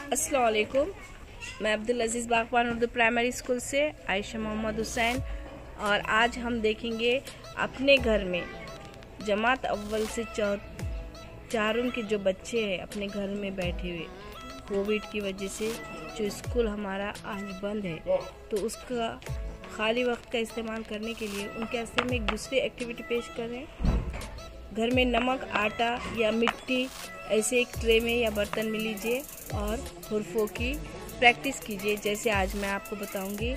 अस्सलाम वालेकुम। मैं अब्दुल अजीज़ बागबान उर्दू प्राइमरी स्कूल से आयशा मोहम्मद हुसैन, और आज हम देखेंगे अपने घर में जमात अव्वल से चारों के जो बच्चे हैं अपने घर में बैठे हुए कोविड की वजह से जो स्कूल हमारा आज बंद है, तो उसका खाली वक्त का इस्तेमाल करने के लिए उनके वास्ते हम एक दूसरी एक्टिविटी पेश कर रहे हैं। घर में नमक, आटा या मिट्टी ऐसे एक ट्रे में या बर्तन में लीजिए और हुर्फों की प्रैक्टिस कीजिए। जैसे आज मैं आपको बताऊंगी,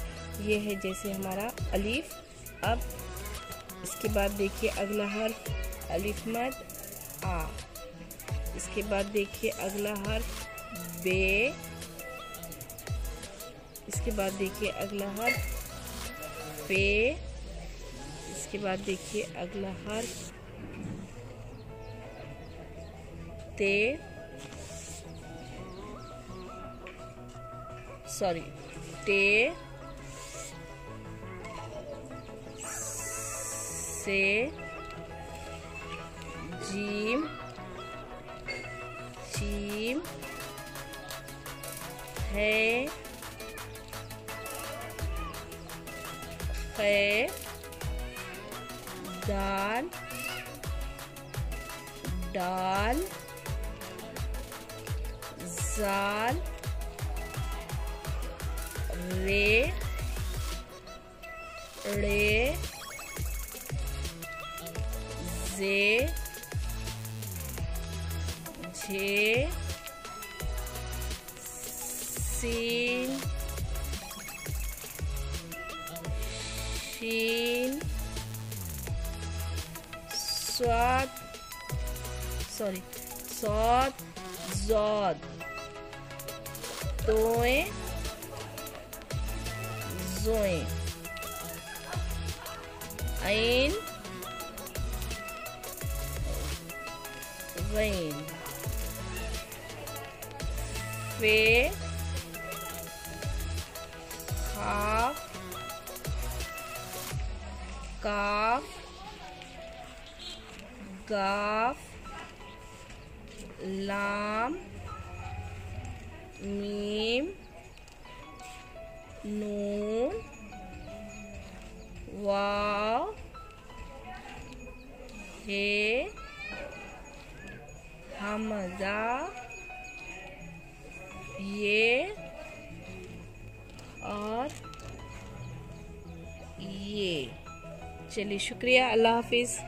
ये है जैसे हमारा अलीफ। अब इसके बाद देखिए अगला हर्फ अलीफ मद आ। इसके बाद देखिए अगला हर्फ बे। इसके बाद देखिए अगला हर्फ पे। इसके बाद देखिए अगला हर्फ ते, टे, से, जीम, शीम, है, खे, दाल, डाल, जाल, रे, रे, जे, झे, सीन, शीन, सौद, ज़ौद, दोए, जोए, ऐन, गैन, फे, खाफ, काफ, गाफ, लाम, मीम, नून, वाव, हे, हमजा, ये और ये। चलिए शुक्रिया, अल्लाह हाफिज़।